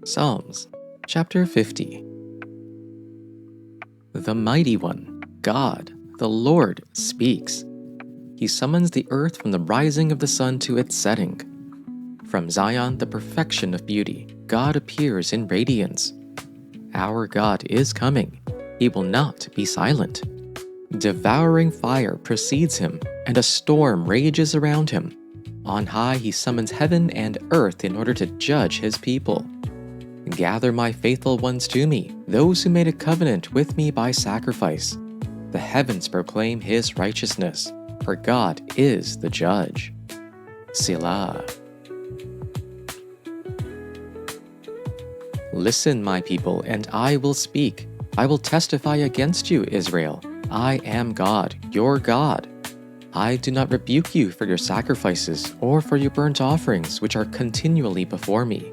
Psalms, chapter 50. The Mighty One, God, the Lord, speaks. He summons the earth from the rising of the sun to its setting. From Zion, the perfection of beauty, God appears in radiance. Our God is coming. He will not be silent. Devouring fire precedes him, and a storm rages around him. On high he summons heaven and earth in order to judge his people. Gather my faithful ones to me, those who made a covenant with me by sacrifice. The heavens proclaim his righteousness, for God is the judge. Selah. Listen, my people, and I will speak. I will testify against you, Israel. I am God, your God. I do not rebuke you for your sacrifices or for your burnt offerings, which are continually before me.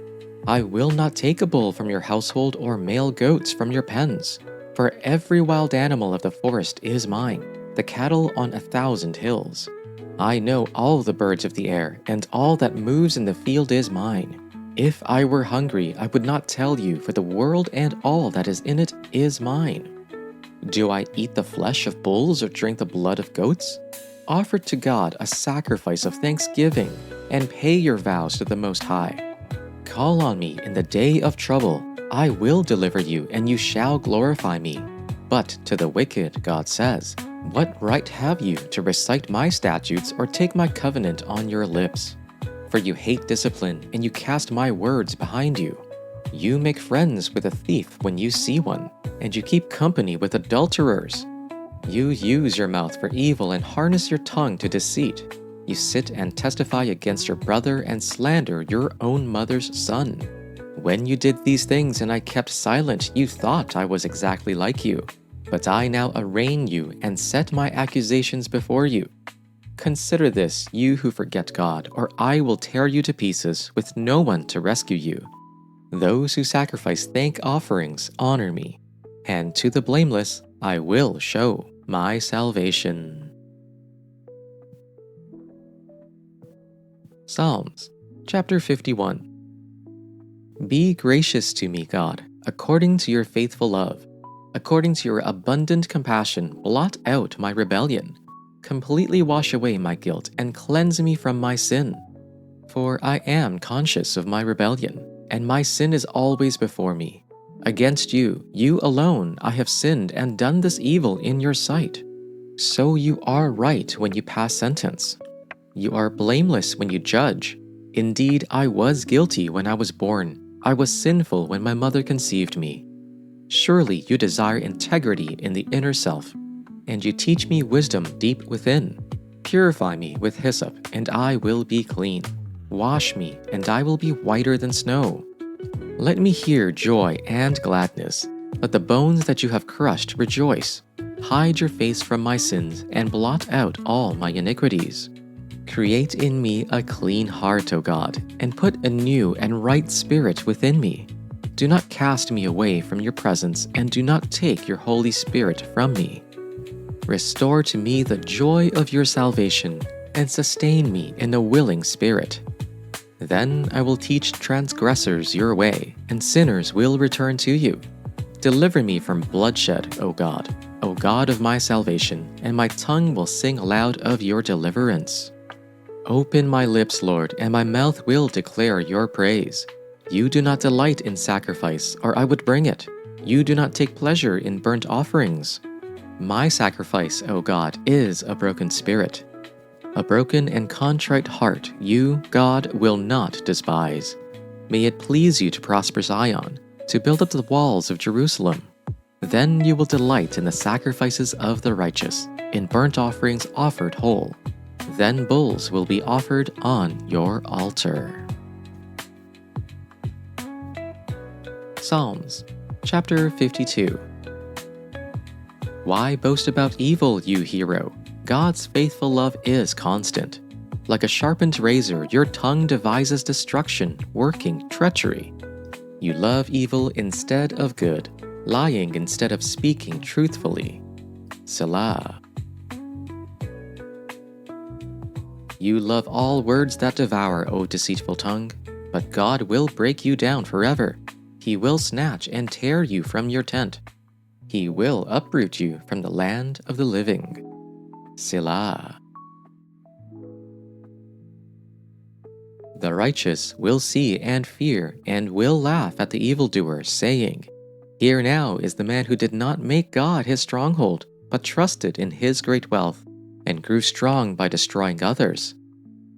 I will not take a bull from your household or male goats from your pens. For every wild animal of the forest is mine, the cattle on 1,000 hills. I know all the birds of the air, and all that moves in the field is mine. If I were hungry, I would not tell you, for the world and all that is in it is mine. Do I eat the flesh of bulls or drink the blood of goats? Offer to God a sacrifice of thanksgiving, and pay your vows to the Most High. Call on me in the day of trouble. I will deliver you, and you shall glorify me. But to the wicked, God says, what right have you to recite my statutes or take my covenant on your lips? For you hate discipline, and you cast my words behind you. You make friends with a thief when you see one, and you keep company with adulterers. You use your mouth for evil and harness your tongue to deceit. You sit and testify against your brother and slander your own mother's son. When you did these things and I kept silent, you thought I was exactly like you. But I now arraign you and set my accusations before you. Consider this, you who forget God, or I will tear you to pieces with no one to rescue you. Those who sacrifice thank offerings honor me, and to the blameless I will show my salvation. Psalms, chapter 51. Be gracious to me, God, according to your faithful love. According to your abundant compassion, blot out my rebellion. Completely wash away my guilt and cleanse me from my sin. For I am conscious of my rebellion, and my sin is always before me. Against you, you alone, I have sinned and done this evil in your sight. So you are right when you pass sentence. You are blameless when you judge. Indeed, I was guilty when I was born. I was sinful when my mother conceived me. Surely you desire integrity in the inner self, and you teach me wisdom deep within. Purify me with hyssop, and I will be clean. Wash me, and I will be whiter than snow. Let me hear joy and gladness. Let the bones that you have crushed rejoice. Hide your face from my sins, and blot out all my iniquities. Create in me a clean heart, O God, and put a new and right spirit within me. Do not cast me away from your presence, and do not take your Holy Spirit from me. Restore to me the joy of your salvation, and sustain me in a willing spirit. Then I will teach transgressors your way, and sinners will return to you. Deliver me from bloodshed, O God of my salvation, and my tongue will sing aloud of your deliverance. Open my lips, Lord, and my mouth will declare your praise. You do not delight in sacrifice, or I would bring it. You do not take pleasure in burnt offerings. My sacrifice, O God, is a broken spirit. A broken and contrite heart you, God, will not despise. May it please you to prosper Zion, to build up the walls of Jerusalem. Then you will delight in the sacrifices of the righteous, in burnt offerings offered whole. Then bulls will be offered on your altar. Psalms, chapter 52. Why boast about evil, you hero? God's faithful love is constant. Like a sharpened razor, your tongue devises destruction, working treachery. You love evil instead of good, lying instead of speaking truthfully. Selah. You love all words that devour, O deceitful tongue, but God will break you down forever. He will snatch and tear you from your tent. He will uproot you from the land of the living. Selah. The righteous will see and fear and will laugh at the evildoer, saying, Here now is the man who did not make God his stronghold, but trusted in his great wealth, and grew strong by destroying others.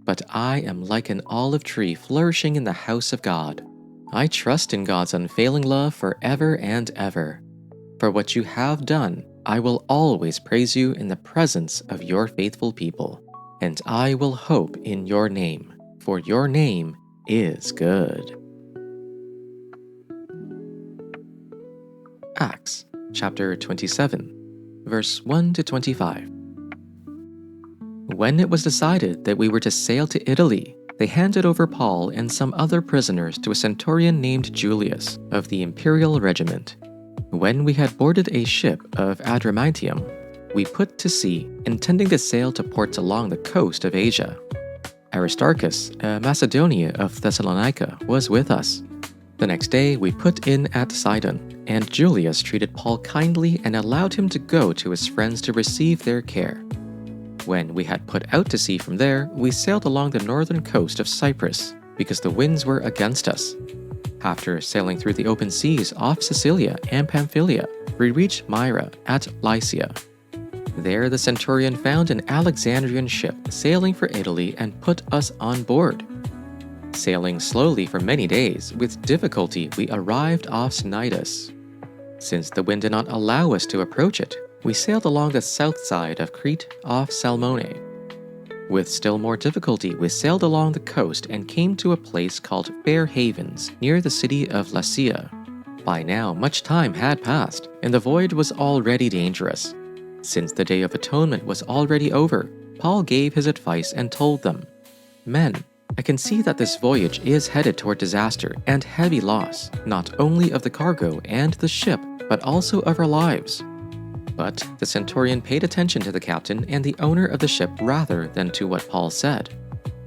But I am like an olive tree flourishing in the house of God. I trust in God's unfailing love forever and ever. For what you have done, I will always praise you in the presence of your faithful people, and I will hope in your name, for your name is good. Acts chapter 27, verse 1 to 25. When it was decided that we were to sail to Italy, they handed over Paul and some other prisoners to a centurion named Julius of the imperial regiment. When we had boarded a ship of Adramyttium, we put to sea, intending to sail to ports along the coast of Asia. Aristarchus, a Macedonian of Thessalonica, was with us. The next day we put in at Sidon, and Julius treated Paul kindly and allowed him to go to his friends to receive their care. When we had put out to sea from there, we sailed along the northern coast of Cyprus, because the winds were against us. After sailing through the open seas off Sicilia and Pamphylia, we reached Myra at Lycia. There the centurion found an Alexandrian ship sailing for Italy and put us on board. Sailing slowly for many days, with difficulty we arrived off Cnidus. Since the wind did not allow us to approach it, we sailed along the south side of Crete off Salmone. With still more difficulty, we sailed along the coast and came to a place called Fair Havens, near the city of Lasea. By now, much time had passed, and the voyage was already dangerous. Since the Day of Atonement was already over, Paul gave his advice and told them, Men, I can see that this voyage is headed toward disaster and heavy loss, not only of the cargo and the ship, but also of our lives. But the centurion paid attention to the captain and the owner of the ship rather than to what Paul said.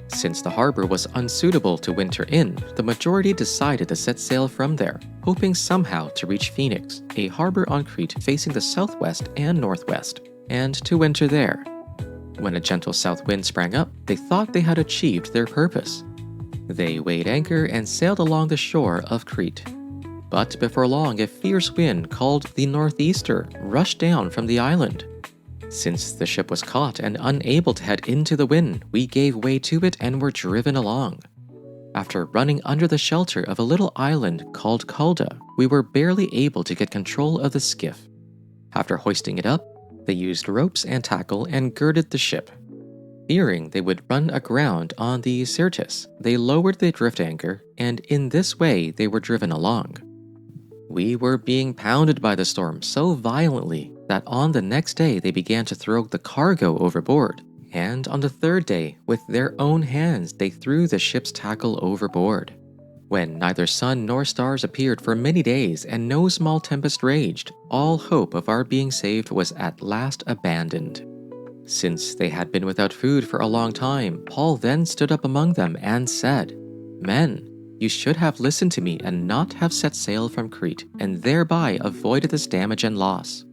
Since the harbor was unsuitable to winter in, the majority decided to set sail from there, hoping somehow to reach Phoenix, a harbor on Crete facing the southwest and northwest, and to winter there. When a gentle south wind sprang up, they thought they had achieved their purpose. They weighed anchor and sailed along the shore of Crete. But before long, a fierce wind called the Northeaster rushed down from the island. Since the ship was caught and unable to head into the wind, we gave way to it and were driven along. After running under the shelter of a little island called Calda, we were barely able to get control of the skiff. After hoisting it up, they used ropes and tackle and girded the ship. Fearing they would run aground on the Syrtis, they lowered the drift anchor, and in this way they were driven along. We were being pounded by the storm so violently that on the next day they began to throw the cargo overboard, and on the third day, with their own hands, they threw the ship's tackle overboard. When neither sun nor stars appeared for many days and no small tempest raged, all hope of our being saved was at last abandoned. Since they had been without food for a long time, Paul then stood up among them and said, Men, you should have listened to me and not have set sail from Crete, and thereby avoided this damage and loss.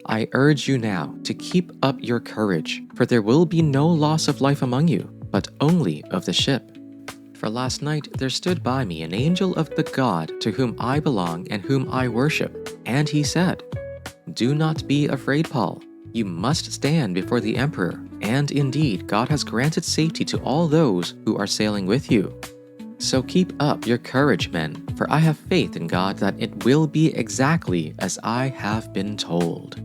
I urge you now to keep up your courage, for there will be no loss of life among you, but only of the ship. For last night there stood by me an angel of the God to whom I belong and whom I worship, and he said, Do not be afraid, Paul. You must stand before the emperor, and indeed God has granted safety to all those who are sailing with you. So keep up your courage, men, for I have faith in God that it will be exactly as I have been told.